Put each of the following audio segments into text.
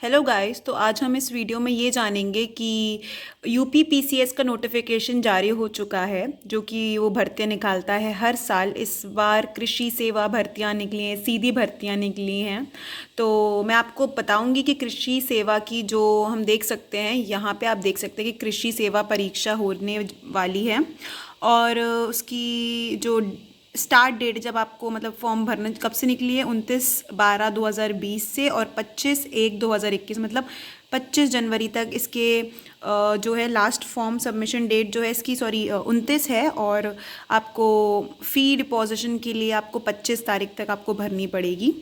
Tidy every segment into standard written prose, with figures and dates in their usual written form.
Hello guys. तो आज हम इस वीडियो में ये जानेंगे कि यूपी पीसीएस का नोटिफिकेशन जारी हो चुका है, जो कि वो भर्तियां निकालता है हर साल। इस बार कृषि सेवा भर्तियां निकली हैं, सीधी भर्तियां निकली हैं। तो मैं आपको बताऊंगी कि कृषि सेवा की जो हम देख सकते हैं, यहाँ पे आप देख सकते हैं कि कृषि सेवा परीक्षा होने वाली है। और उसकी जो स्टार्ट डेट जब आपको मतलब फॉर्म भरना कब से निकली है, 29/12/2020 से, और 25/1/2021 मतलब 25 जनवरी तक इसके जो है लास्ट फॉर्म सबमिशन डेट जो है इसकी, सॉरी, 29 है। और आपको फ़ी डिपॉजिशन के लिए आपको 25 तारीख तक आपको भरनी पड़ेगी।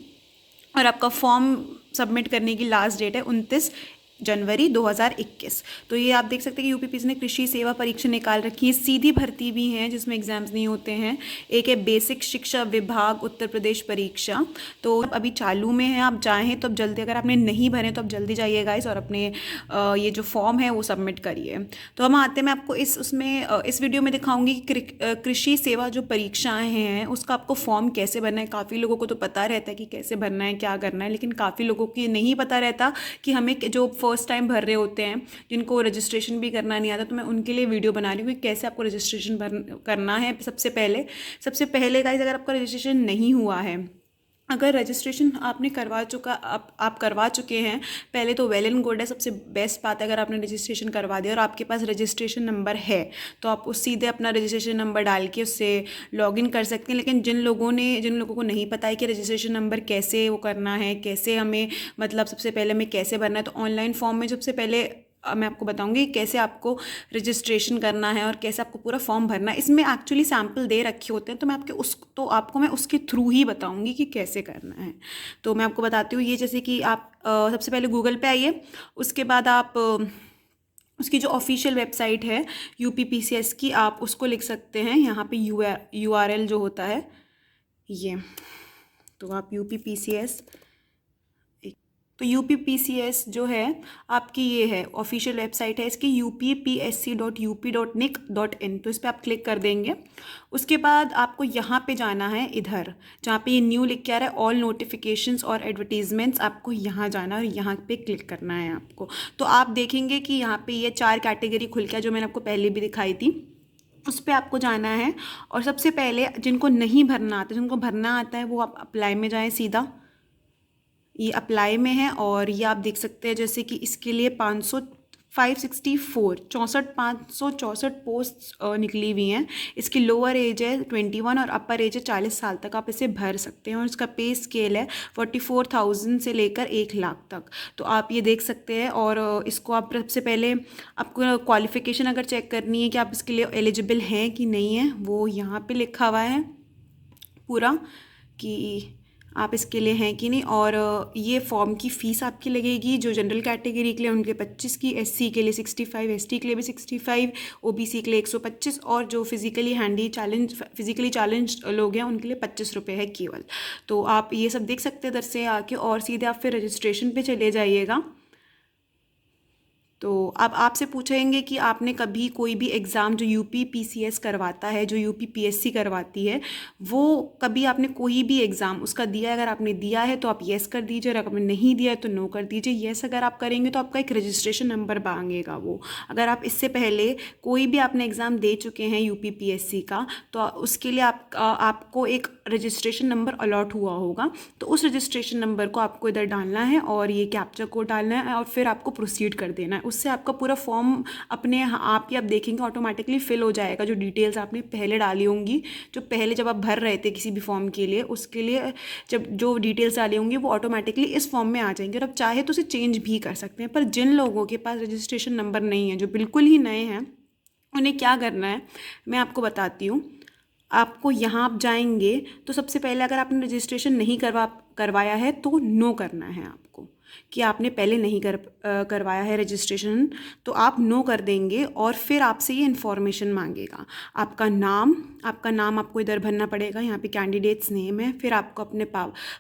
और आपका फॉर्म सबमिट करने की लास्ट डेट है 29 जनवरी 2021। तो ये आप देख सकते हैं कि यूपीपीएससी ने कृषि सेवा परीक्षा निकाल रखी है। सीधी भर्ती भी है जिसमें एग्जाम्स नहीं होते हैं। एक है बेसिक शिक्षा विभाग उत्तर प्रदेश परीक्षा। तो अभी चालू में है, आप चाहें तो अब जल्दी, अगर आपने नहीं भरे तो अब जल्दी जाइए गाइस और अपने ये जो फॉर्म है वो सबमिट करिए। तो हम आते हैं, मैं आपको इस वीडियो में दिखाऊंगी कि कृषि सेवा जो परीक्षाएं हैं उसका आपको फॉर्म कैसे भरना है। काफ़ी लोगों को तो पता रहता है कि कैसे भरना है, क्या करना है, लेकिन काफ़ी लोगों को ये नहीं पता रहता कि हमें जो फर्स्ट टाइम भर रहे होते हैं, जिनको रजिस्ट्रेशन भी करना नहीं आता, तो मैं उनके लिए वीडियो बना रही हूँ कि कैसे आपको रजिस्ट्रेशन करना है। सबसे पहले गाइस, अगर आपका रजिस्ट्रेशन नहीं हुआ है, अगर रजिस्ट्रेशन आपने आप करवा चुके हैं पहले, तो वेल एंड गुड है। सबसे बेस्ट बात है, अगर आपने रजिस्ट्रेशन करवा दिया और आपके पास रजिस्ट्रेशन नंबर है तो आप उस सीधे अपना रजिस्ट्रेशन नंबर डाल के उससे लॉगिन कर सकते हैं। लेकिन जिन लोगों को नहीं पता है कि रजिस्ट्रेशन नंबर कैसे वो करना है, कैसे हमें मतलब सबसे पहले हमें कैसे भरना है, तो ऑनलाइन फॉर्म में सबसे पहले मैं आपको बताऊंगी कैसे आपको रजिस्ट्रेशन करना है और कैसे आपको पूरा फॉर्म भरना है। इसमें एक्चुअली सैम्पल दे रखे होते हैं, तो आपको मैं उसके थ्रू ही बताऊंगी कि कैसे करना है। तो मैं आपको बताती हूँ। ये जैसे कि आप सबसे पहले गूगल पे आइए। उसके बाद आप उसकी जो ऑफिशियल वेबसाइट है यूपीपीसीएस की, आप उसको लिख सकते हैं। यहाँ पे यूआरएल जो होता है ये, तो आप यूपीपीसीएस, तो यूपीपीसीएस जो है आपकी, ये है ऑफिशियल वेबसाइट है इसकी, upsc.up.nic.in। तो इस पर आप क्लिक कर देंगे। उसके बाद आपको यहाँ पे जाना है, इधर जहाँ पे ये न्यू लिख के आ रहा है, ऑल नोटिफिकेशंस और एडवर्टीजमेंट्स, आपको यहाँ जाना है और यहाँ पे क्लिक करना है आपको। तो आप देखेंगे कि यहाँ पे ये 4 कैटेगरी खुल के, जो मैंने आपको पहले भी दिखाई थी, उस पर आपको जाना है। और सबसे पहले जिनको नहीं भरना आता, जिनको भरना आता है, वो आप अप्लाई में जाएँ सीधा। ये अप्लाई में है और ये आप देख सकते हैं जैसे कि इसके लिए 564 पोस्ट निकली हुई हैं। इसकी लोअर एज है 21 और अपर एज है 40 साल तक, आप इसे भर सकते हैं। और इसका पे स्केल है 44,000 से लेकर 1 लाख तक। तो आप ये देख सकते हैं। और इसको आप सबसे पहले आपको क्वालिफ़िकेशन अगर चेक करनी है कि आप इसके लिए एलिजिबल हैं कि नहीं है, वो यहाँ पे लिखा हुआ है पूरा कि आप इसके लिए हैं कि नहीं। और ये फॉर्म की फ़ीस आपकी लगेगी, जो जनरल कैटेगरी के लिए उनके 25 की, एससी के लिए 65, एसटी के लिए भी 65, ओबीसी के लिए 125, और जो फिजिकली चैलेंज लोग हैं उनके लिए 25 रुपये है केवल। तो आप ये सब देख सकते हैं इधर से आके, और सीधे आप फिर रजिस्ट्रेशन पे चले जाइएगा। तो अब आपसे पूछेंगे कि आपने कभी कोई भी एग्ज़ाम जो यूपी पीसीएस करवाता है, जो यूपी पीएससी करवाती है, वो कभी आपने कोई भी एग्ज़ाम उसका दिया है? अगर आपने दिया है तो आप येस कर दीजिए, और अगर आपने नहीं दिया है तो नो कर दीजिए। येस अगर आप करेंगे तो आपका एक रजिस्ट्रेशन नंबर मांगेगा वो। अगर आप इससे पहले कोई भी आपने एग्ज़ाम दे चुके हैं यूपी पीएससी का, तो उसके लिए आपको एक रजिस्ट्रेशन नंबर अलॉट हुआ होगा। तो उस रजिस्ट्रेशन नंबर को आपको इधर डालना है और ये कैप्चा कोड डालना है, और फिर आपको प्रोसीड कर देना है। उससे आपका पूरा फॉर्म अपने आप ही आप देखेंगे ऑटोमेटिकली फिल हो जाएगा। जो डिटेल्स आपने पहले डाली होंगी, जो पहले जब आप भर रहे थे किसी भी फॉर्म के लिए, उसके लिए जब जो डिटेल्स डाली होंगी वो ऑटोमेटिकली इस फॉर्म में आ जाएंगे। और आप चाहे तो उसे चेंज भी कर सकते हैं। पर जिन लोगों के पास रजिस्ट्रेशन नंबर नहीं है, जो बिल्कुल ही नए हैं, उन्हें क्या करना है मैं आपको बताती हूँ। आपको यहाँ आप जाएंगे तो सबसे पहले, अगर आपने रजिस्ट्रेशन नहीं करवाया है तो नो करना है आपको, कि आपने पहले नहीं करवाया है रजिस्ट्रेशन, तो आप नो कर देंगे। और फिर आपसे ये इन्फॉर्मेशन मांगेगा, आपका नाम आपको इधर भरना पड़ेगा। यहाँ पे कैंडिडेट्स नेम है, फिर आपको अपने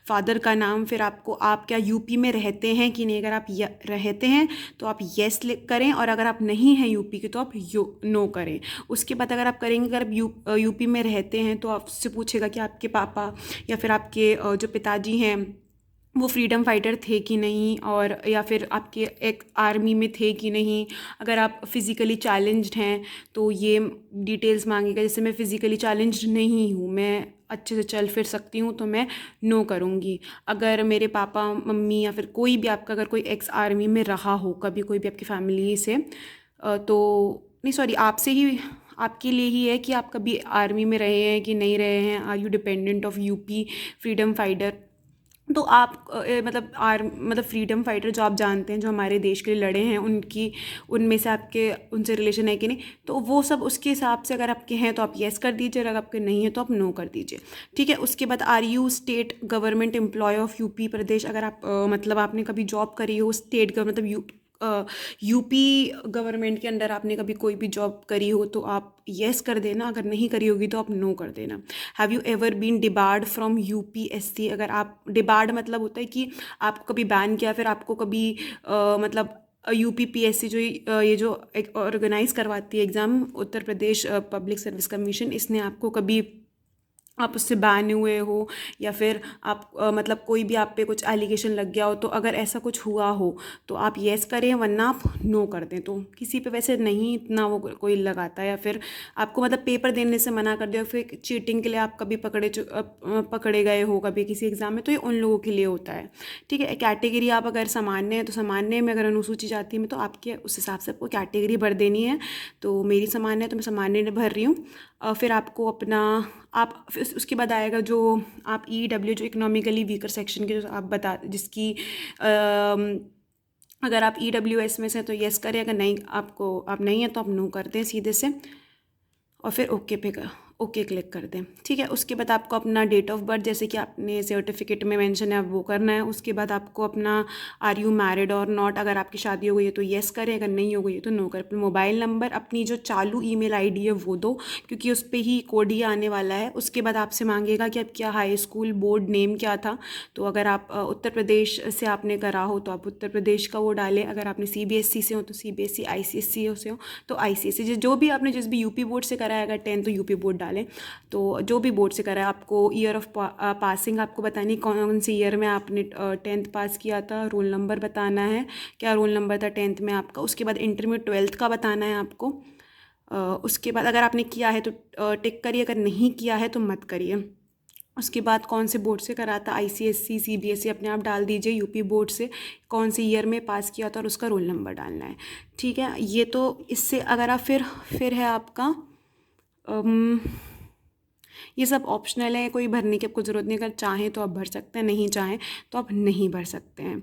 फादर का नाम, फिर आप क्या यूपी में रहते हैं कि नहीं। अगर आप रहते हैं तो आप येस करें, और अगर आप नहीं हैं यूपी के तो आप नो करें। उसके बाद अगर आप करेंगे, अगर आप यूपी में रहते हैं तो आपसे पूछेगा कि आपके पापा या फिर आपके जो पिताजी हैं वो फ्रीडम फाइटर थे कि नहीं, और या फिर आपके एक आर्मी में थे कि नहीं। अगर आप फिज़िकली चैलेंज्ड हैं तो ये डिटेल्स मांगेगा। जैसे मैं फ़िज़िकली चैलेंज्ड नहीं हूँ, मैं अच्छे से चल फिर सकती हूँ, तो मैं नो करूँगी। अगर मेरे पापा मम्मी या फिर कोई भी आपका, अगर कोई एक्स आर्मी में रहा हो कभी, कोई भी आपकी फैमिली से, तो नहीं सॉरी, आपसे ही, आपके लिए ही है कि आप कभी आर्मी में रहे हैं कि नहीं रहे हैं। Are you dependent of UP freedom fighter? तो आप मतलब फ्रीडम फाइटर जो आप जानते हैं, जो हमारे देश के लिए लड़े हैं, उनकी, उनमें से आपके उनसे रिलेशन है कि नहीं, तो वो सब उसके हिसाब से अगर आपके हैं तो आप येस कर दीजिए, अगर आपके नहीं है तो आप नो कर दीजिए। ठीक है। उसके बाद are you state government employ of UP Pradesh? अगर आप मतलब आपने कभी जॉब करी हो स्टेट गवर्नमेंट, मतलब यूपी गवर्नमेंट के अंडर आपने कभी कोई भी जॉब करी हो तो आप येस कर देना, अगर नहीं करी होगी तो आप नो कर देना। Have you ever been debarred from UPSC? अगर आप, डिबार्ड मतलब होता है कि आपको कभी बैन किया, फिर आपको कभी मतलब यूपीपीएससी जो ये जो एक ऑर्गेनाइज करवाती है exam, Uttar Pradesh public service commission, इसने आपको कभी, आप उससे बैन हुए हो, या फिर आप मतलब कोई भी आप पे कुछ एलिगेशन लग गया हो, तो अगर ऐसा कुछ हुआ हो तो आप येस करें, वरना आप नो कर दें। तो किसी पे वैसे नहीं इतना वो कोई लगाता है, या फिर आपको मतलब पेपर देने से मना कर दिया, फिर चीटिंग के लिए आप कभी पकड़े गए हो कभी किसी एग्ज़ाम में, तो ये उन लोगों के लिए होता है। ठीक है। कैटेगरी आप अगर सामान्य है तो सामान्य में, अगर अनुसूची जाति में तो आपके उस हिसाब से आपको कैटेगरी भर देनी है। तो मेरी सामान्य है तो मैं सामान्य में भर रही हूँ। फिर आपको अपना, आप फिर उसके बाद आएगा जो आप ईडब्ल्यू, जो इकोनॉमिकली वीकर सेक्शन के, जो आप बता, जिसकी अगर आप ईडब्ल्यूएस में से तो येस करें, अगर नहीं, आपको, आप नहीं है तो आप नो कर दें सीधे से, और फिर ओके पे ओके क्लिक कर दें। ठीक है। उसके बाद आपको अपना डेट ऑफ बर्थ, जैसे कि आपने सर्टिफिकेट में मेंशन है, वो करना है। उसके बाद आपको अपना आर यू मैरिड और नॉट, अगर आपकी शादी हो गई है तो येस करें, अगर नहीं हो गई है तो नो करें। अपना मोबाइल नंबर, अपनी जो चालू ईमेल आईडी है वो दो, क्योंकि उस पर ही कोड ही आने वाला है। उसके बाद आपसे मांगेगा कि आपका हाई स्कूल बोर्ड नेम क्या था। तो अगर आप उत्तर प्रदेश से आपने करा हो तो आप उत्तर प्रदेश का वो डालें, अगर आपने सीबीएसई से हो तो सीबीएसई, आईसीएसई से हो तो आईसीएसई, जो भी आपने जिस भी यूपी बोर्ड से करा है, अगर 10th तो यूपी बोर्ड डालें। तो जो भी बोर्ड से करा है, आपको ईयर ऑफ पासिंग आपको बतानी, कौन से ईयर में आपने 10th पास किया था, रोल नंबर बताना है, क्या रोल नंबर था 10th में आपका। उसके बाद इंटरमीडिएट 12th का बताना है आपको। उसके बाद अगर आपने किया है तो टिक करिए, अगर नहीं किया है तो मत करिए। उसके बाद कौन से बोर्ड से करा था, आईसीएसई, सीबीएसई, अपने आप डाल दीजिए। यूपी बोर्ड से कौन से ईयर में पास किया था और उसका रोल नंबर डालना है। ठीक है। ये तो इससे अगर आप फिर है आपका, ये सब ऑप्शनल है, कोई भरने की आपको ज़रूरत नहीं। अगर चाहें तो आप भर सकते हैं, नहीं चाहें तो आप नहीं भर सकते हैं।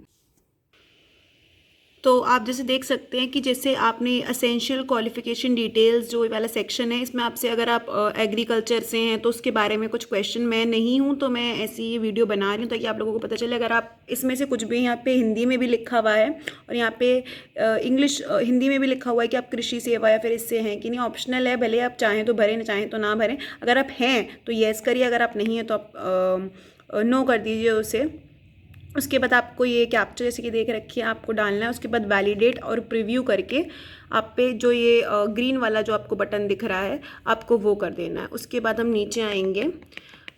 तो आप जैसे देख सकते हैं कि जैसे आपने असेंशियल क्वालिफिकेशन डिटेल्स, जो ये वाला सेक्शन है, इसमें आपसे, अगर आप एग्रीकल्चर से हैं तो उसके बारे में कुछ क्वेश्चन, मैं नहीं हूँ तो मैं ऐसी ये वीडियो बना रही हूँ ताकि आप लोगों को पता चले। अगर आप इसमें से कुछ भी, यहाँ पे हिंदी में भी लिखा हुआ है और यहाँ पे इंग्लिश, हिंदी में भी लिखा हुआ है कि आप कृषि सेवा या फिर इससे हैं कि नहीं। ऑप्शनल है, भले आप चाहें तो भरें, ना चाहें तो ना भरें। अगर आप हैं तो येस करिए, अगर आप नहीं हैं तो आप नो कर दीजिए उसे। उसके बाद आपको ये कैप्चर जैसे कि देख रखिए आपको डालना है। उसके बाद वैलिडेट और प्रीव्यू करके आप पे जो ये ग्रीन वाला जो आपको बटन दिख रहा है, आपको वो कर देना है। उसके बाद हम नीचे आएंगे।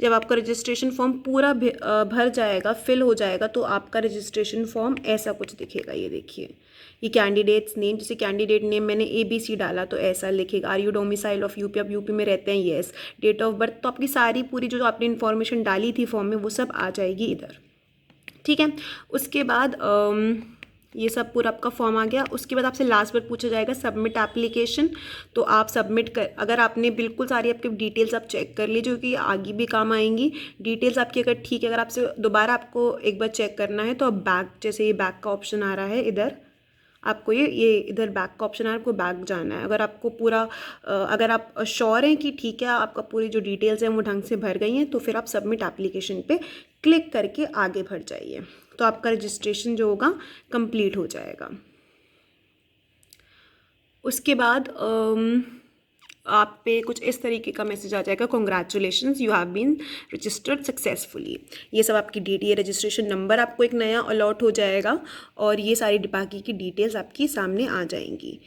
जब आपका रजिस्ट्रेशन फॉर्म पूरा भर जाएगा, फिल हो जाएगा, तो आपका रजिस्ट्रेशन फॉर्म ऐसा कुछ दिखेगा। ये देखिए, ये कैंडिडेट्स नेम, जैसे कैंडिडेट नेम मैंने ABC डाला तो ऐसा लिखेगा। Are you domicile of UP, आप यूपी में रहते हैं, येस। डेट ऑफ बर्थ, तो आपकी सारी पूरी जो आपने इन्फॉर्मेशन डाली थी फॉर्म में, वो सब आ जाएगी इधर। ठीक है। उसके बाद ये सब पूरा आपका फॉर्म आ गया। उसके बाद आपसे लास्ट बार पूछा जाएगा सबमिट एप्लीकेशन। तो आप सबमिट कर, अगर आपने बिल्कुल सारी आपकी डिटेल्स आप चेक कर लीजिए, क्योंकि आगे भी काम आएंगी डिटेल्स आपकी। अगर ठीक है, अगर आपसे दोबारा आपको एक बार चेक करना है तो आप बैक, जैसे ये बैक का ऑप्शन आ रहा है इधर, आपको ये इधर बैक का ऑप्शन आ रहा है, आपको बैक जाना है। अगर आपको पूरा अगर आप श्योर हैं कि ठीक है, आपका पूरी जो डिटेल्स हैं वो ढंग से भर गई हैं, तो फिर आप सबमिट एप्लीकेशन पे क्लिक करके आगे बढ़ जाइए। तो आपका रजिस्ट्रेशन जो होगा कंप्लीट हो जाएगा। उसके बाद आप पे कुछ इस तरीके का मैसेज आ जाएगा, congratulations you have been registered successfully. ये सब आपकी ये रजिस्ट्रेशन नंबर आपको एक नया अलॉट हो जाएगा और ये सारी बाकी की डिटेल्स आपकी सामने आ जाएंगी।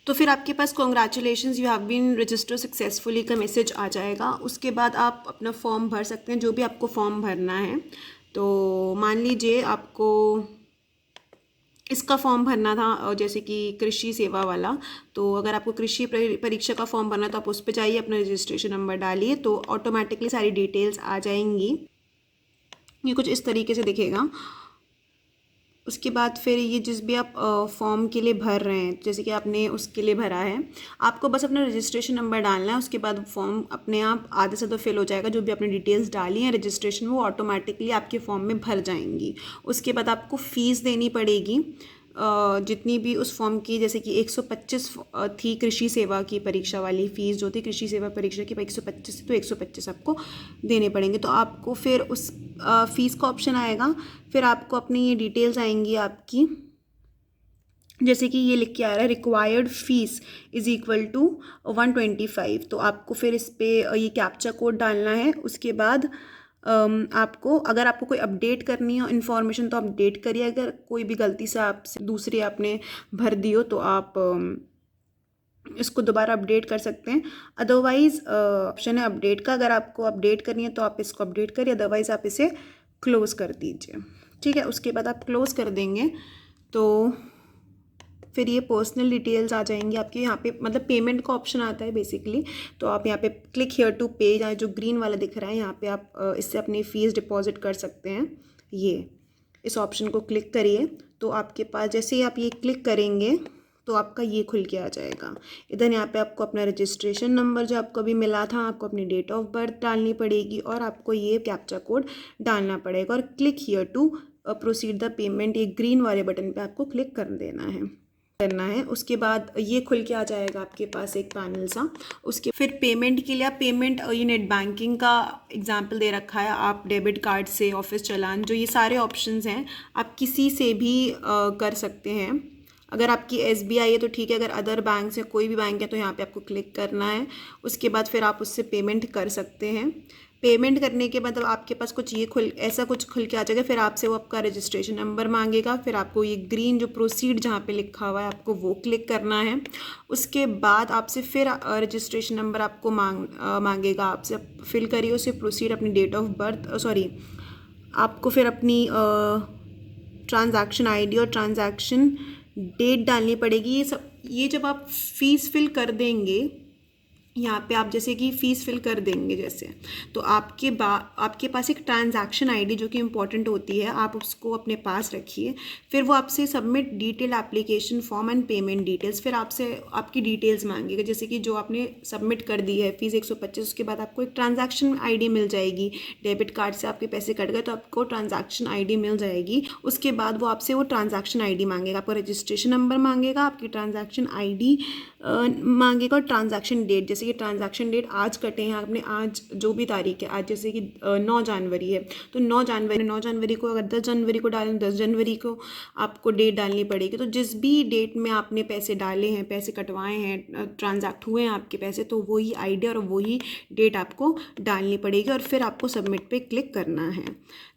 तो फिर आपके पास congratulations you have been register successfully का मैसेज आ जाएगा। उसके बाद आप अपना फॉर्म भर सकते हैं, जो भी आपको फॉर्म भरना है। तो मान लीजिए आपको इसका फॉर्म भरना था जैसे कि कृषि सेवा वाला, तो अगर आपको कृषि परीक्षा का फॉर्म भरना तो आप उस पर जाइए, अपना रजिस्ट्रेशन नंबर डालिए, तो ऑटोमेटिकली सारी डिटेल्स आ जाएंगी। ये कुछ इस तरीके से दिखेगा। उसके बाद फिर ये जिस भी आप फॉर्म के लिए भर रहे हैं, जैसे कि आपने उसके लिए भरा है, आपको बस अपना रजिस्ट्रेशन नंबर डालना है। उसके बाद फॉर्म अपने आप आधे से तो फिल हो जाएगा। जो भी आपने डिटेल्स डाली हैं रजिस्ट्रेशन, वो ऑटोमेटिकली आपके फॉर्म में भर जाएंगी। उसके बाद आपको फ़ीस देनी पड़ेगी जितनी भी उस फॉर्म की, जैसे कि 125 थी कृषि सेवा की परीक्षा वाली फ़ीस जो थी कृषि सेवा परीक्षा की 125 थी, तो 125 आपको देने पड़ेंगे। तो आपको फिर उस फ़ीस का ऑप्शन आएगा, फिर आपको अपनी ये डिटेल्स आएंगी आपकी, जैसे कि ये लिख के आ रहा है required fees is equal to 125। तो आपको फिर इस पर ये कैप्चा कोड डालना है। उसके बाद आपको, अगर आपको कोई अपडेट करनी हो इन्फॉर्मेशन तो अपडेट करिए। अगर कोई भी गलती से आपसे दूसरी आपने भर दी हो तो आप इसको दोबारा अपडेट कर सकते हैं। अदरवाइज़ ऑप्शन है अपडेट का, अगर आपको अपडेट करनी है तो आप इसको अपडेट करिए, अदरवाइज़ आप इसे क्लोज़ कर दीजिए। ठीक है, उसके बाद आप क्लोज़ कर देंगे तो फिर ये पर्सनल डिटेल्स आ जाएंगी आपके। यहाँ पे मतलब पेमेंट का ऑप्शन आता है बेसिकली, तो आप यहाँ पे क्लिक हियर टू पे, यहाँ जो ग्रीन वाला दिख रहा है यहाँ पे आप इससे अपनी फ़ीस डिपॉजिट कर सकते हैं। ये इस ऑप्शन को क्लिक करिए, तो आपके पास जैसे ही आप ये क्लिक करेंगे तो आपका ये खुल के आ जाएगा। इधर यहाँ पे आपको अपना रजिस्ट्रेशन नंबर जो आपको अभी मिला था, आपको अपनी डेट ऑफ बर्थ डालनी पड़ेगी और आपको ये कैप्चा कोड डालना पड़ेगा और click here to proceed the payment, ये ग्रीन वाले बटन पे आपको क्लिक कर देना है। उसके बाद ये खुल के आ जाएगा आपके पास एक पैनल सा। उसके फिर पेमेंट के लिए आप पेमेंट, ये नेट बैंकिंग का एग्जांपल दे रखा है, आप डेबिट कार्ड से, ऑफिस चालान, जो ये सारे ऑप्शंस हैं आप किसी से भी कर सकते हैं। अगर आपकी SBI है तो ठीक है, अगर अदर बैंक से कोई भी बैंक है तो यहाँ पे आपको क्लिक करना है। उसके बाद फिर आप उससे पेमेंट कर सकते हैं। पेमेंट करने के बाद आपके पास कुछ ये ऐसा कुछ खुल के आ जाएगा। फिर आपसे वो आपका रजिस्ट्रेशन नंबर मांगेगा, फिर आपको ये ग्रीन जो प्रोसीड जहाँ पे लिखा हुआ है आपको वो क्लिक करना है। उसके बाद आपसे फिर रजिस्ट्रेशन नंबर आपको मांगेगा, आपसे फिल करिए उसे, प्रोसीड, अपनी डेट ऑफ बर्थ, सॉरी आपको फिर अपनी ट्रांजैक्शन ID और ट्रांजैक्शन डेट डालनी पड़ेगी। ये जब आप फ़ीस फिल कर देंगे, यहाँ पे आप जैसे कि फ़ीस फिल कर देंगे जैसे, तो आपके पास एक ट्रांजैक्शन ID जो कि इम्पॉर्टेंट होती है, आप उसको अपने पास रखिए। फिर वो आपसे submit detail application form and payment details, फिर आपसे आपकी डिटेल्स मांगेगा, जैसे कि जो आपने सबमिट कर दी है फ़ीस 125। उसके बाद आपको एक ट्रांजैक्शन ID मिल जाएगी, डेबिट कार्ड से आपके पैसे कट गए तो आपको ट्रांजैक्शन ID मिल जाएगी। उसके बाद वो आपसे वो ट्रांजैक्शन ID मांगेगा, आपका रजिस्ट्रेशन नंबर मांगेगा, आपकी ट्रांजैक्शन ID मांगेगा और ट्रांजैक्शन डेट, जैसे कि ट्रांजैक्शन डेट आज कटे हैं आपने, आज जो भी तारीख है, आज जैसे कि 9 जनवरी है तो 9 जनवरी को, अगर 10 जनवरी को डालें 10 जनवरी को आपको डेट डालनी पड़ेगी। तो जिस भी डेट में आपने पैसे डाले हैं, पैसे कटवाए हैं, ट्रांजैक्ट हुए हैं आपके पैसे, तो वही ID और वही डेट आपको डालनी पड़ेगी और फिर आपको सबमिट पे क्लिक करना है।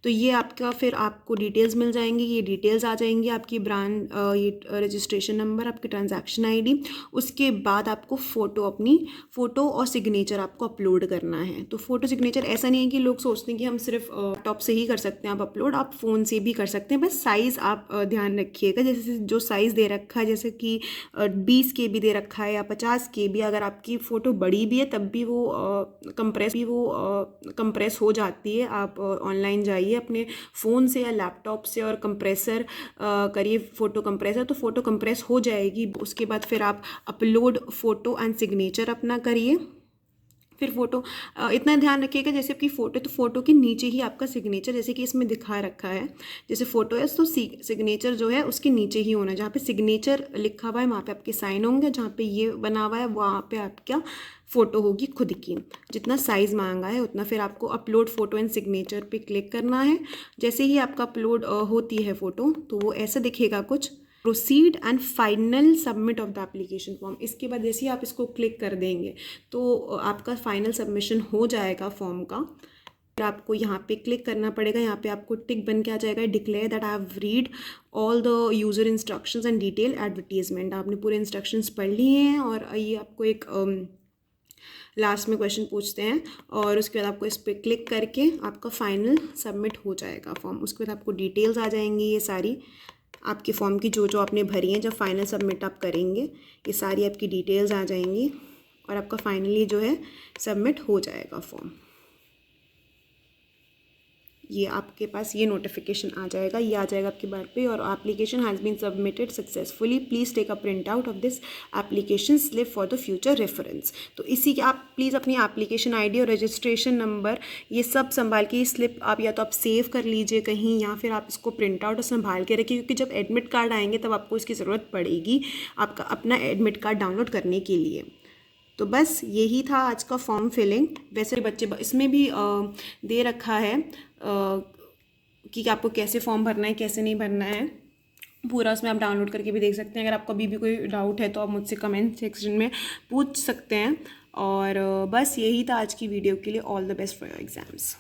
तो ये आपका फिर आपको डिटेल्स मिल जाएंगी, ये डिटेल्स आ जाएंगी आपकी ब्रांड, ये रजिस्ट्रेशन नंबर, आपकी ट्रांजैक्शन ID। उसके बाद आपको अपनी फ़ोटो और सिग्नेचर आपको अपलोड करना है। तो फ़ोटो सिग्नेचर ऐसा नहीं है कि लोग सोचते हैं कि हम सिर्फ लैपटॉप से ही कर सकते हैं आप अपलोड, आप फ़ोन से भी कर सकते हैं, बस साइज़ आप ध्यान रखिएगा। जैसे जो साइज़ दे रखा है, जैसे कि 20 KB दे रखा है या 50 KB, अगर आपकी फ़ोटो बड़ी भी है तब भी वो कंप्रेस हो जाती है। आप ऑनलाइन जाइए अपने फ़ोन से या लैपटॉप से और कंप्रेसर करिए फ़ोटो कंप्रेसर, तो फ़ोटो कंप्रेस हो जाएगी। उसके बाद फिर आप अपलोड फ़ोटो एंड सिग्नेचर अपना करिए। फिर फ़ोटो इतना ध्यान रखिएगा, जैसे आपकी फ़ोटो तो फ़ोटो के नीचे ही आपका सिग्नेचर, जैसे कि इसमें दिखा रखा है, जैसे फ़ोटो है तो सिग्नेचर जो है उसके नीचे ही होना है। जहाँ पे सिग्नेचर लिखा हुआ है वहाँ पे आपके साइन होंगे, जहाँ पे ये बना हुआ है वहाँ पे आपका फ़ोटो होगी खुद की। जितना साइज़ मांगा है उतना फिर आपको अपलोड फ़ोटो एंड सिग्नेचर पे क्लिक करना है। जैसे ही आपका अपलोड होती है फ़ोटो तो वो ऐसा दिखेगा कुछ, proceed and final submit of the application form. इसके बाद जैसे ही आप इसको क्लिक कर देंगे तो आपका फाइनल सबमिशन हो जाएगा फॉर्म का। फिर आपको यहाँ पे क्लिक करना पड़ेगा, यहाँ पे आपको टिक बन के आ जाएगा declare that I have read all the user instructions and detail advertisement. आपने पूरे इंस्ट्रक्शंस पढ़ लिए हैं और ये आपको एक लास्ट में क्वेश्चन पूछते हैं और उसके बाद आपको इस पर क्लिक करके आपका फाइनल सबमिट हो जाएगा फॉर्म। उसके बाद आपको डिटेल्स आ जाएंगी ये सारी आपके फॉर्म की, जो जो आपने भरी हैं। जब फाइनल सबमिट आप करेंगे ये सारी आपकी डिटेल्स आ जाएंगी और आपका फाइनली जो है सबमिट हो जाएगा फॉर्म। ये आपके पास ये नोटिफिकेशन आ जाएगा, ये आ जाएगा आपके बार पे, और application has been submitted successfully, please take a print out of this application slip for the future reference. तो इसी के आप प्लीज़ अपनी एप्लीकेशन आईडी और रजिस्ट्रेशन नंबर ये सब संभाल के, ये स्लिप आप या तो आप सेव कर लीजिए कहीं या फिर आप इसको प्रिंट आउट और संभाल के रखिए, क्योंकि जब एडमिट कार्ड आएंगे तब आपको इसकी ज़रूरत पड़ेगी आपका अपना एडमिट कार्ड डाउनलोड करने के लिए। तो बस यही था आज का फॉर्म फिलिंग। वैसे बच्चे इसमें भी दे रखा है कि आपको कैसे फॉर्म भरना है कैसे नहीं भरना है, पूरा उसमें आप डाउनलोड करके भी देख सकते हैं। अगर आपको अभी भी कोई डाउट है तो आप मुझसे कमेंट सेक्शन में पूछ सकते हैं। और बस यही था आज की वीडियो के लिए। All the best for your exams.